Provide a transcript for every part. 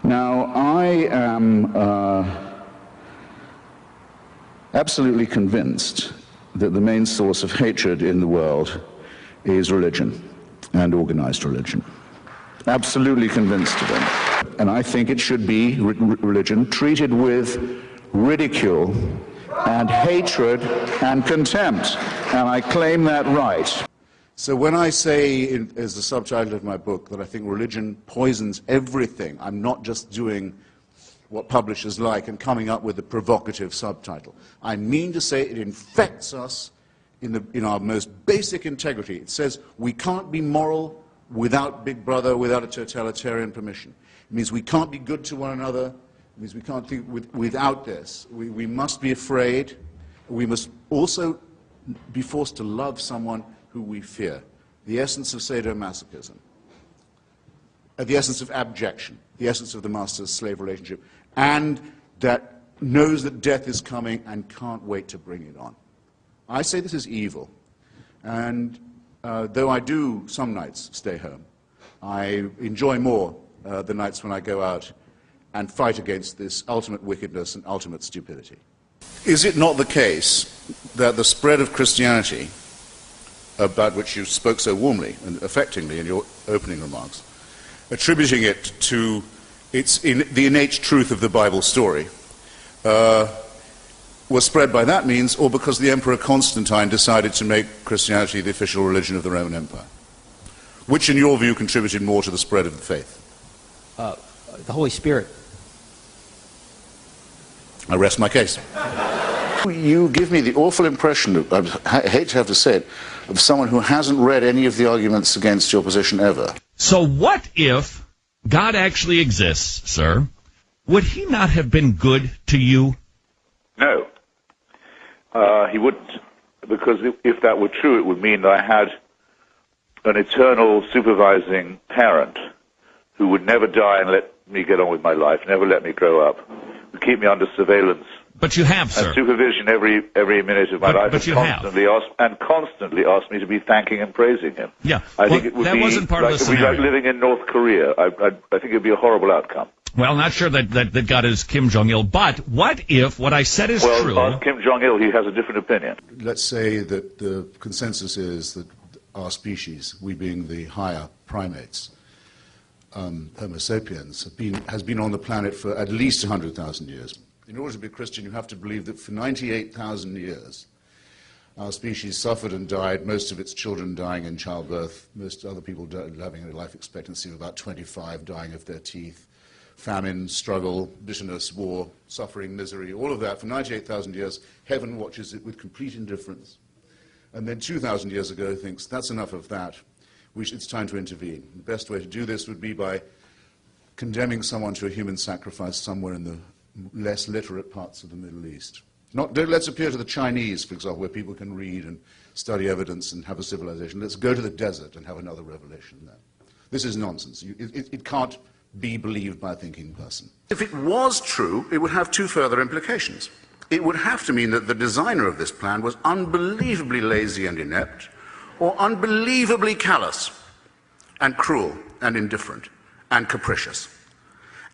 Now, I am absolutely convinced that the main source of hatred in the world is religion and organized religion. Absolutely convinced of it. And I think it should be religion treated with ridicule and hatred and contempt. And I claim that right. So when I say, as the subtitle of my book, that I think religion poisons everything, I'm not just doing what publishers like and coming up with a provocative subtitle. I mean to say it infects us in our most basic integrity. It says we can't be moral without Big Brother, without a totalitarian permission. It means we can't be good to one another. It means we can't think without this. We must be afraid. We must also be forced to love someone who we fear. The essence of sadomasochism. The essence of abjection. The essence of the master-slave relationship. And that knows that death is coming and can't wait to bring it on. I say this is evil. And though I do some nights stay home, I enjoy more the nights when I go out and fight against this ultimate wickedness and ultimate stupidity. Is it not the case that the spread of Christianity, about which you spoke so warmly and affectingly in your opening remarks, attributing it to the innate truth of the Bible story, was spread by that means, or because the Emperor Constantine decided to make Christianity the official religion of the Roman Empire? Which, in your view, contributed more to the spread of the faith? The Holy Spirit. I rest my case. You give me the awful impression, I hate to have to say it, of someone who hasn't read any of the arguments against your position ever. So what if God actually exists, sir? Would he not have been good to you? No. He wouldn't. Because if that were true, it would mean that I had an eternal supervising parent who would never die and let me get on with my life, never let me grow up, would keep me under surveillance. But you have, sir. And supervision every minute of my life, but you constantly asked me to be thanking and praising him. Yeah, I think it would that be wasn't part of the it would be like scenario. living in North Korea. I think it would be a horrible outcome. Well, not sure that God is Kim Jong-il, but what if what I said is true? Well, ask Kim Jong-il, he has a different opinion. Let's say that the consensus is that our species, we being the higher primates, Homo sapiens, has been on the planet for at least 100,000 years. In order to be a Christian, you have to believe that for 98,000 years, our species suffered and died, most of its children dying in childbirth, most other people having a life expectancy of about 25, dying of their teeth, famine, struggle, bitterness, war, suffering, misery, all of that. For 98,000 years, heaven watches it with complete indifference. And then 2,000 years ago thinks, that's enough of that. It's time to intervene. The best way to do this would be by condemning someone to a human sacrifice somewhere in the less literate parts of the Middle East. Let's appeal to the Chinese, for example, where people can read and study evidence and have a civilization. Let's go to the desert and have another revelation there. This is nonsense. It can't be believed by a thinking person. If it was true, it would have two further implications. It would have to mean that the designer of this plan was unbelievably lazy and inept, or unbelievably callous and cruel and indifferent and capricious.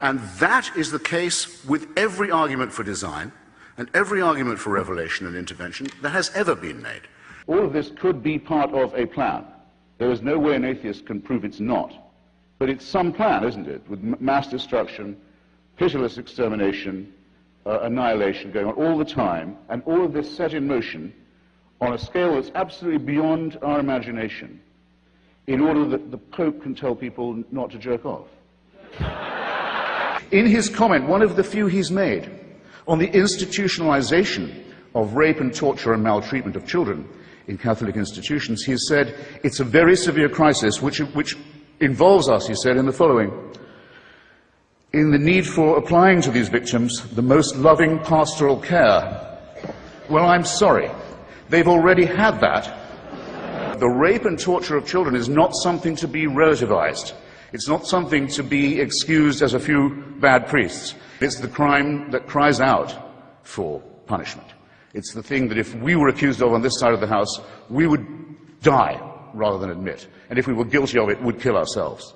And that is the case with every argument for design and every argument for revelation and intervention that has ever been made. All of this could be part of a plan. There is no way an atheist can prove it's not. But it's some plan, isn't it, with mass destruction, pitiless extermination, annihilation going on all the time, and all of this set in motion on a scale that's absolutely beyond our imagination, in order that the Pope can tell people not to jerk off. In his comment, one of the few he's made, on the institutionalization of rape and torture and maltreatment of children in Catholic institutions, he has said, it's a very severe crisis which involves us, he said, in the following: in the need for applying to these victims the most loving pastoral care. Well, I'm sorry. They've already had that. The rape and torture of children is not something to be relativized. It's not something to be excused as a few bad priests. It's the crime that cries out for punishment. It's the thing that if we were accused of on this side of the House, we would die rather than admit. And if we were guilty of it, would kill ourselves.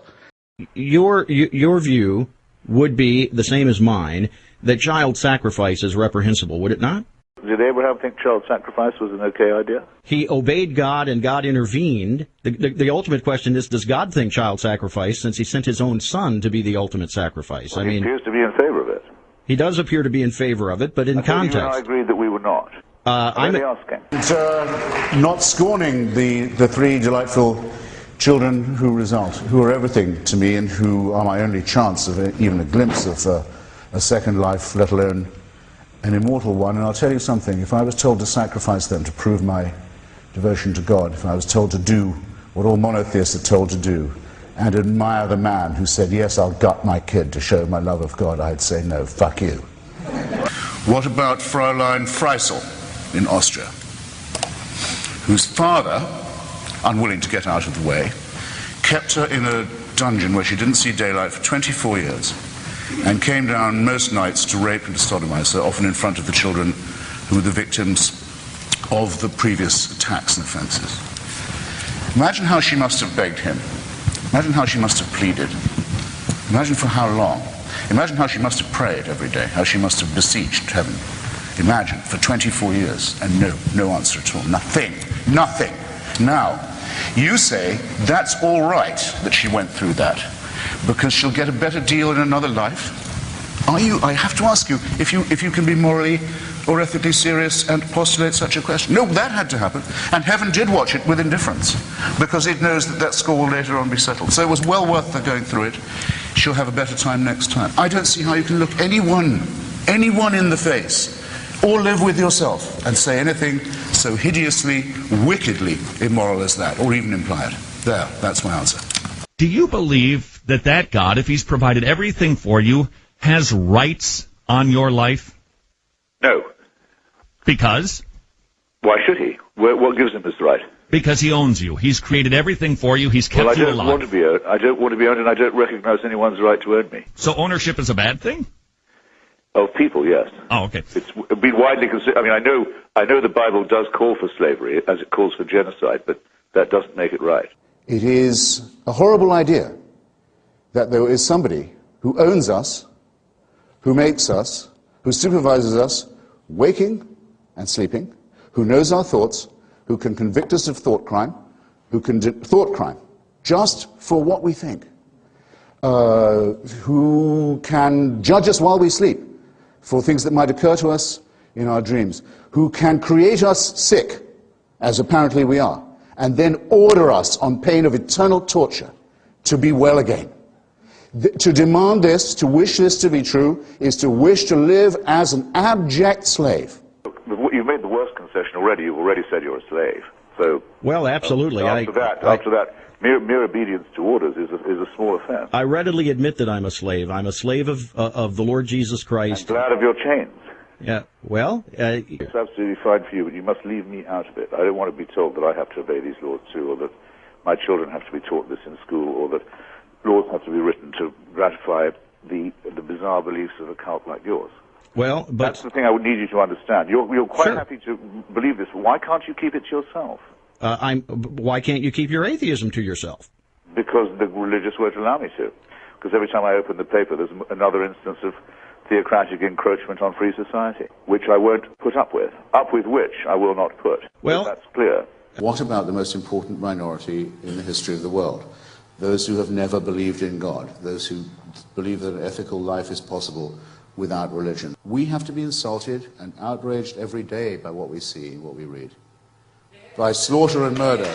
Your view would be the same as mine, that child sacrifice is reprehensible, would it not? Did Abraham think child sacrifice was an okay idea? He obeyed God and God intervened. The ultimate question is, does God think child sacrifice, since he sent his own son to be the ultimate sacrifice? Well, he appears to be in favor of it. He does appear to be in favor of it, but in context. You and I agreed that we were not. I'm only asking. Not scorning the three delightful children who are everything to me and who are my only chance of even a glimpse of a second life, let alone an immortal one. And I'll tell you something, if I was told to sacrifice them to prove my devotion to God, if I was told to do what all monotheists are told to do, and admire the man who said, yes, I'll gut my kid to show my love of God, I'd say, no, fuck you. What about Fräulein Freisel in Austria, whose father, unwilling to get out of the way, kept her in a dungeon where she didn't see daylight for 24 years, and came down most nights to rape and to sodomize her, often in front of the children who were the victims of the previous attacks and offenses. Imagine how she must have begged him. Imagine how she must have pleaded. Imagine for how long. Imagine how she must have prayed every day, how she must have beseeched heaven. Imagine, for 24 years, and no answer at all. Nothing. Nothing. Now, you say that's all right that she went through that, because she'll get a better deal in another life? I have to ask you, if you can be morally or ethically serious and postulate such a question. No, that had to happen, and heaven did watch it with indifference, because it knows that that score will later on be settled. So it was well worth her going through it. She'll have a better time next time. I don't see how you can look anyone in the face, or live with yourself, and say anything so hideously, wickedly immoral as that, or even imply it. There, that's my answer. Do you believe that God, if he's provided everything for you, has rights on your life? No. Because? Why should he? What gives him this right? Because he owns you. He's created everything for you. He's kept you alive. I don't want to be owned. I don't want to be owned, and I don't recognize anyone's right to own me. So ownership is a bad thing? Of people, yes. Oh, okay. It's been widely considered. I mean, I know the Bible does call for slavery, as it calls for genocide, but that doesn't make it right. It is a horrible idea that there is somebody who owns us, who makes us, who supervises us, waking and sleeping, who knows our thoughts, who can convict us of thought crime, thought crime, just for what we think, who can judge us while we sleep for things that might occur to us in our dreams, who can create us sick, as apparently we are, and then order us on pain of eternal torture to be well again. To demand this, to wish this to be true, is to wish to live as an abject slave. You've made the worst concession already. You've already said you're a slave. So, well, absolutely. After that, mere obedience to orders is a small offense. I readily admit that I'm a slave. I'm a slave of the Lord Jesus Christ. I'm glad of your chains. Yeah. Well, it's absolutely fine for you, but you must leave me out of it. I don't want to be told that I have to obey these laws too, or that my children have to be taught this in school, or that laws have to be written to gratify the bizarre beliefs of a cult like yours. Well, but that's the thing I would need you to understand. You're quite sure. happy to believe this. Why can't you keep it to yourself? Why can't you keep your atheism to yourself? Because the religious won't allow me to. Because every time I open the paper, there's another instance of theocratic encroachment on free society, which I won't put up with which I will not put. Well, so that's clear. What about the most important minority in the history of the world? Those who have never believed in God, those who believe that an ethical life is possible without religion. We have to be insulted and outraged every day by what we see, what we read. By slaughter and murder.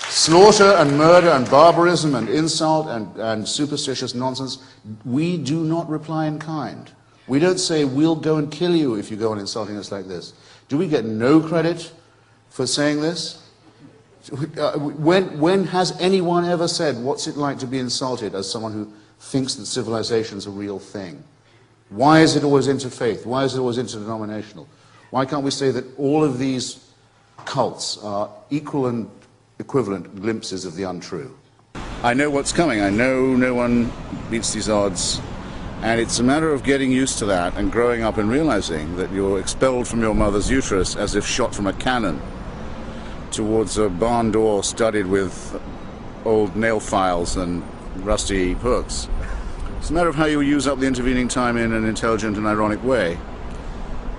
Slaughter and murder and barbarism and insult and superstitious nonsense. We do not reply in kind. We don't say, we'll go and kill you if you go on insulting us like this. Do we get no credit for saying this? When has anyone ever said, what's it like to be insulted as someone who thinks that civilization's a real thing? Why is it always interfaith? Why is it always interdenominational? Why can't we say that all of these cults are equal and equivalent glimpses of the untrue? I know what's coming. I know no one beats these odds. And it's a matter of getting used to that and growing up and realizing that you're expelled from your mother's uterus as if shot from a cannon towards a barn door studded with old nail files and rusty hooks. It's a matter of how you use up the intervening time in an intelligent and ironic way,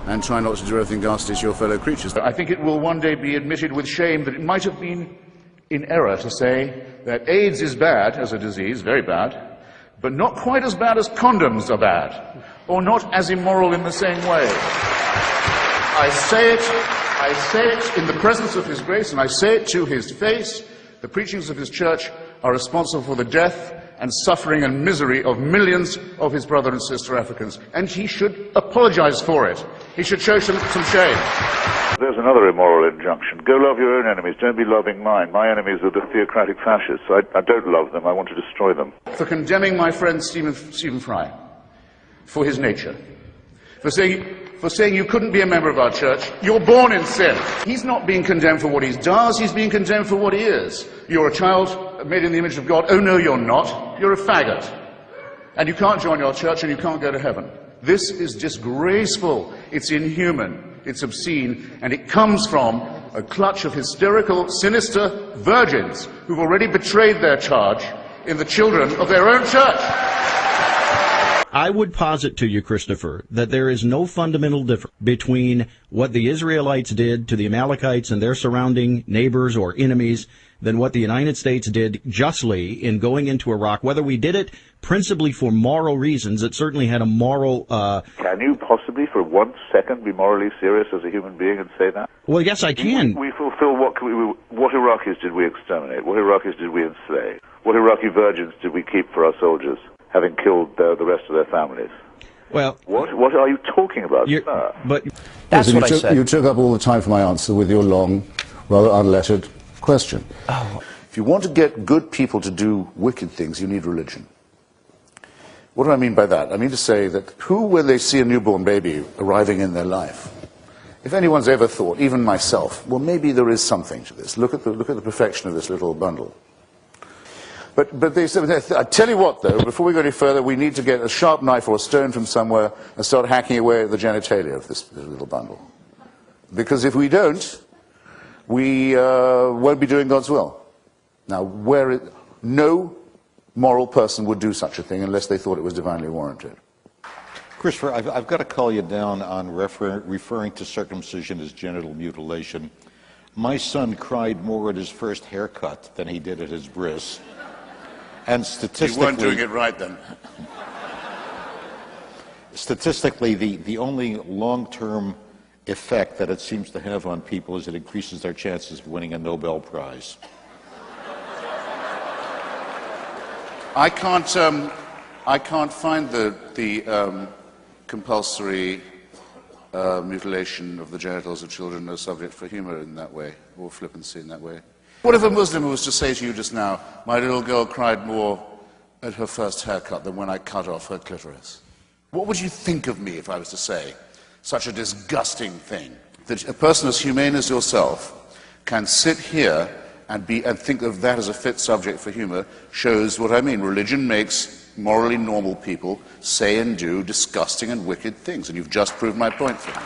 and try not to do everything ghastly to your fellow creatures. I think it will one day be admitted with shame that it might have been in error to say that AIDS is bad as a disease, very bad, but not quite as bad as condoms are bad, or not as immoral in the same way. I say it in the presence of His grace, and I say it to His face. The preachings of His church are responsible for the death and suffering and misery of millions of His brother and sister Africans, and He should apologize for it. He should show some shame. There's another immoral injunction. Go love your own enemies. Don't be loving mine. My enemies are the theocratic fascists. I don't love them. I want to destroy them. For condemning my friend Stephen Fry for his nature, for saying you couldn't be a member of our church. You're born in sin. He's not being condemned for what he does. He's being condemned for what he is. You're a child made in the image of God. Oh, no, you're not. You're a faggot. And you can't join your church and you can't go to heaven. This is disgraceful. It's inhuman. It's obscene. And it comes from a clutch of hysterical, sinister virgins who've already betrayed their charge in the children of their own church. I would posit to you, Christopher, that there is no fundamental difference between what the Israelites did to the Amalekites and their surrounding neighbors or enemies than what the United States did justly in going into Iraq. Whether we did it principally for moral reasons, it certainly had a moral... Can you possibly for 1 second be morally serious as a human being and say that? Well, yes, I can. We fulfill what Iraqis did we exterminate? What Iraqis did we enslave? What Iraqi virgins did we keep for our soldiers, having killed the rest of their families? Well, what are you talking about, sir? But That's what I said. You took up all the time for my answer with your long, rather unlettered question. Oh. If you want to get good people to do wicked things, you need religion. What do I mean by that? I mean to say that who, when they see a newborn baby arriving in their life, if anyone's ever thought, even myself, well, maybe there is something to this. Look at the perfection of this little bundle. But they said, I tell you what, though, before we go any further, we need to get a sharp knife or a stone from somewhere and start hacking away at the genitalia of this little bundle. Because if we don't, we won't be doing God's will. Now, no moral person would do such a thing unless they thought it was divinely warranted. Christopher, I've got to call you down on referring to circumcision as genital mutilation. My son cried more at his first haircut than he did at his bris. And statistically... You weren't doing it right then. Statistically, the only long-term effect that it seems to have on people is it increases their chances of winning a Nobel Prize. I can't find the compulsory mutilation of the genitals of children a subject for humor in that way, or flippancy in that way. What if a Muslim was to say to you just now, my little girl cried more at her first haircut than when I cut off her clitoris? What would you think of me if I was to say such a disgusting thing? That a person as humane as yourself can sit here and think of that as a fit subject for humor shows what I mean. Religion makes morally normal people say and do disgusting and wicked things, and you've just proved my point for me.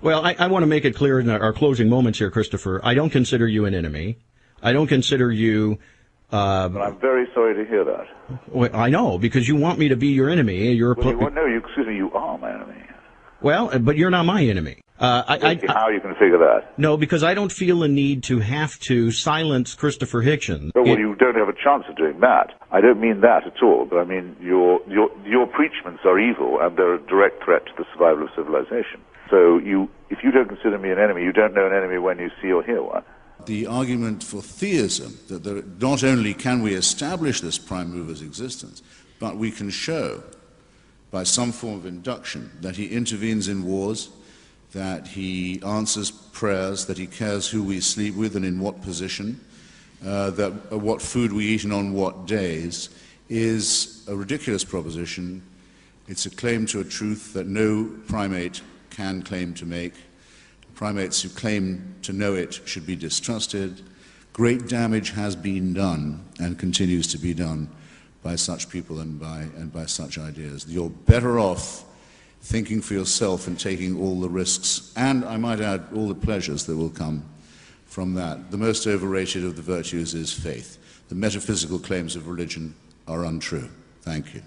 Well, I want to make it clear in our closing moments here, Christopher. I don't consider you an enemy. I don't consider you... But I'm very sorry to hear that. Well, I know, because you want me to be your enemy. Excuse me, you are my enemy. Well, but you're not my enemy. How you can figure that? No, because I don't feel a need to have to silence Christopher Hitchens. Well, you don't have a chance of doing that. I don't mean that at all, but I mean your preachments are evil and they're a direct threat to the survival of civilization. So if you don't consider me an enemy, you don't know an enemy when you see or hear one. The argument for theism, that not only can we establish this prime mover's existence, but we can show by some form of induction that he intervenes in wars, that he answers prayers, that he cares who we sleep with and in what position, what food we eat and on what days, is a ridiculous proposition. It's a claim to a truth that no primate can claim to make. Primates who claim to know it should be distrusted. Great damage has been done and continues to be done by such people and by such ideas. You're better off thinking for yourself and taking all the risks, and I might add all the pleasures that will come from that. The most overrated of the virtues is faith. The metaphysical claims of religion are untrue. Thank you.